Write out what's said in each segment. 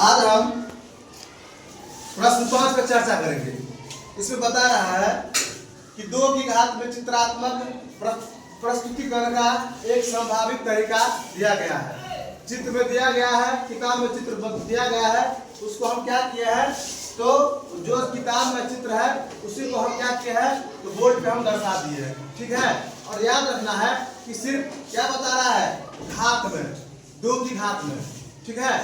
आज हम प्रश्न 5 पर चर्चा करेंगे। इसमें बता रहा है कि 2 की घात में चित्रात्मक प्रस्तुतिकरण का एक संभावित तरीका दिया गया है। चित्र में दिया गया है, किताब में चित्र दिया गया है, उसको हम क्या किया है, तो जो किताब में चित्र है उसी को हम क्या किया है, तो बोर्ड पे हम दर्शा दिए हैं। ठीक है, और याद रखना है कि सिर्फ क्या बता रहा है, घात में, 2 की घात में। ठीक है,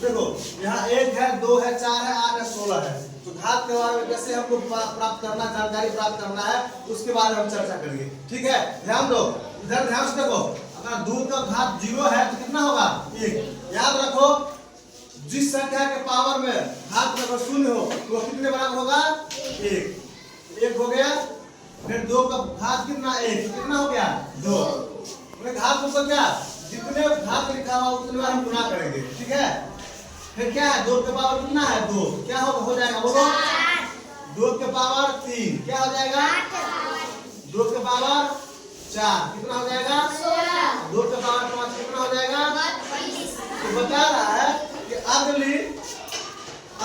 देखो यहाँ 1 है, 2 है, 4 है, 8 है, 16 है। तो घात के बारे में कैसे हमको प्राप्त करना, जानकारी प्राप्त करना है, उसके बारे में हम चर्चा करेंगे। ठीक है, ध्यान दो, इधर ध्यान से देखो। अगर 2 का घात 0 है तो कितना होगा, 1। याद रखो, जिस संख्या के पावर में घात अगर 0 हो तो कितने बराबर होगा, 1 हो गया। फिर 2 का घात कितना, 1, कितना हो गया, 2। घात ऊपर क्या, जितने घात लिखा हुआ उतने बार हम गुना करेंगे। ठीक है, फिर क्या है, 2 के पावर कितना है, 2, क्या हो जाएगा, बोलो, 2 के पावर 3 क्या हो जाएगा, 2 के पावर 4 कितना हो जाएगा, 2 के पावर 5 कितना हो जाएगा। तो बता रहा है कि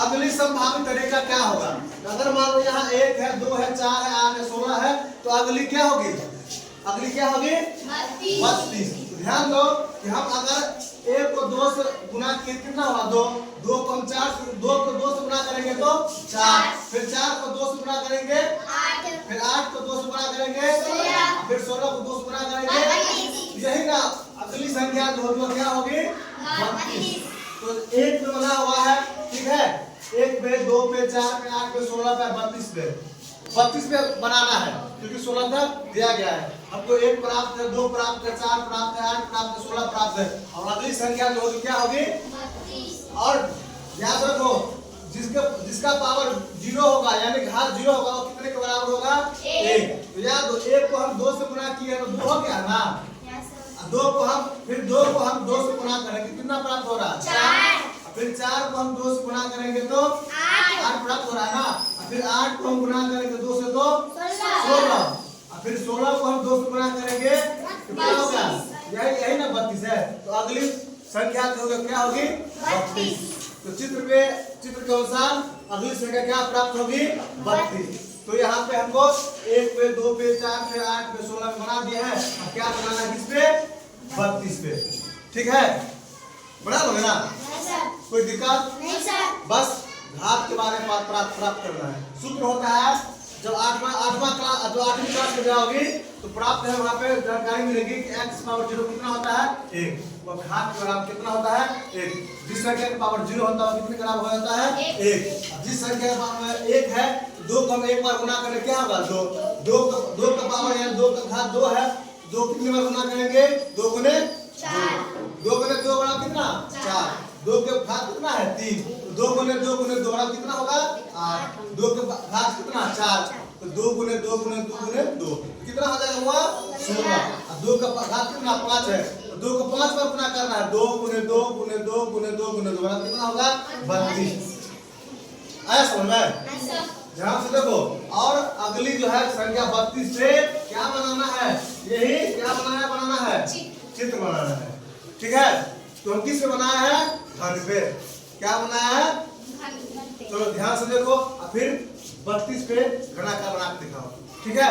अगली संभावित तरीका क्या होगा। अगर मान लो यहाँ 1 है, 2 है, 4 है, 8 है, 16 है, तो अगली क्या होगी, 32। ध्यान दो कि हम अगर 1 को 2 से गुना किए कितना हुआ, 2 को हम 2 को 2 से गुना करेंगे तो 4, फिर 4 को 2 से गुना करेंगे 8, फिर 8 को 2 से गुना करेंगे 16, फिर 16 को 2 से गुना करेंगे, यही ना अगली संख्या जो होगी क्या होगी, 32। तो 1 में बना हुआ है। ठीक है, 1 पे, 2 पे, 4 पे, 8 पे, 16 पे, 32 पे बनाना है, क्योंकि 16 तक दिया गया है। हमको 1 प्राप्त है, 2 प्राप्त है, 4 प्राप्त है, 8 प्राप्त है, 16 प्राप्त है, और अगली संख्या जो होगी क्या होगी, 32। और याद रखो, जिसका पावर 0 होगा, यानी घात 0 होगा, वो कितने के बराबर होगा, 1। तो याद दो, 1 को हम 2 से गुना किए तो 2 हो गया ना, 2 को हम 2 से गुना करेंगे, कितना प्राप्त हो रहा है, 4। फिर 4 को हम 2 से गुना करेंगे तो 8 प्राप्त हो रहा है ना। फिर 8 को हम गुना करेंगे 2 से तो 16, फिर 16 को हम 2 से गुना करेंगे कितना होगा, यही ना 32 है। तो अगली संख्या जो होगी क्या होगी, 32। तो चित्र के अनुसार अगली संख्या क्या प्राप्त होगी, 32। तो यहाँ पे हमको 1 पे, 2 पे, 4 पे, 8 पे, 16 बना दिया है। अब क्या बनाना है, किस पे, 32 पे। ठीक है, बना लोगे ना, कोई दिक्कत नहीं सर, बस घात के बारे में प्राप्त करना है। सूत्र होता है, जब 8वीं क्लास में जाओगी तो प्राप्त है, वहाँ पे जानकारी मिलेगी कि x पावर 0 कितना होता है, 1, और घात के बराबर कितना होता है, 1। जिस संख्या का पावर 0 होता है कितने के बराबर हो जाता है, 1। जिस संख्या का पावर 1 है, 2 को हम एक बार गुना करें क्या होगा, 2 का पावर है, 2 का घात 2 है, 2 कितने बार गुना करेंगे, 2 गुने 2 बराबर कितना, 4। 2 के घात कितना है, 3, 2 गुने 2 बराबर कितना होगा, 8। 2 के घात कितना, 4, तो 2 गुने 2 कितना हो जाएगा, हुआ 16। 2 का घात कितना, 5 है, तो 2 को 5 बार गुना करना है, 2 गुने 2 बराबर कितना होगा, 32। आया समझ में, ध्यान से देखो। और अगली जो है संख्या 32 से क्या बनाना है, यही क्या बनाना है, चित्र बनाना है। ठीक है, तो हम किस पे बनाया है, घन पे। क्या बनाया है, चलो ध्यान से देखो, और फिर 32 पे घना का बना के दिखाओ। ठीक है।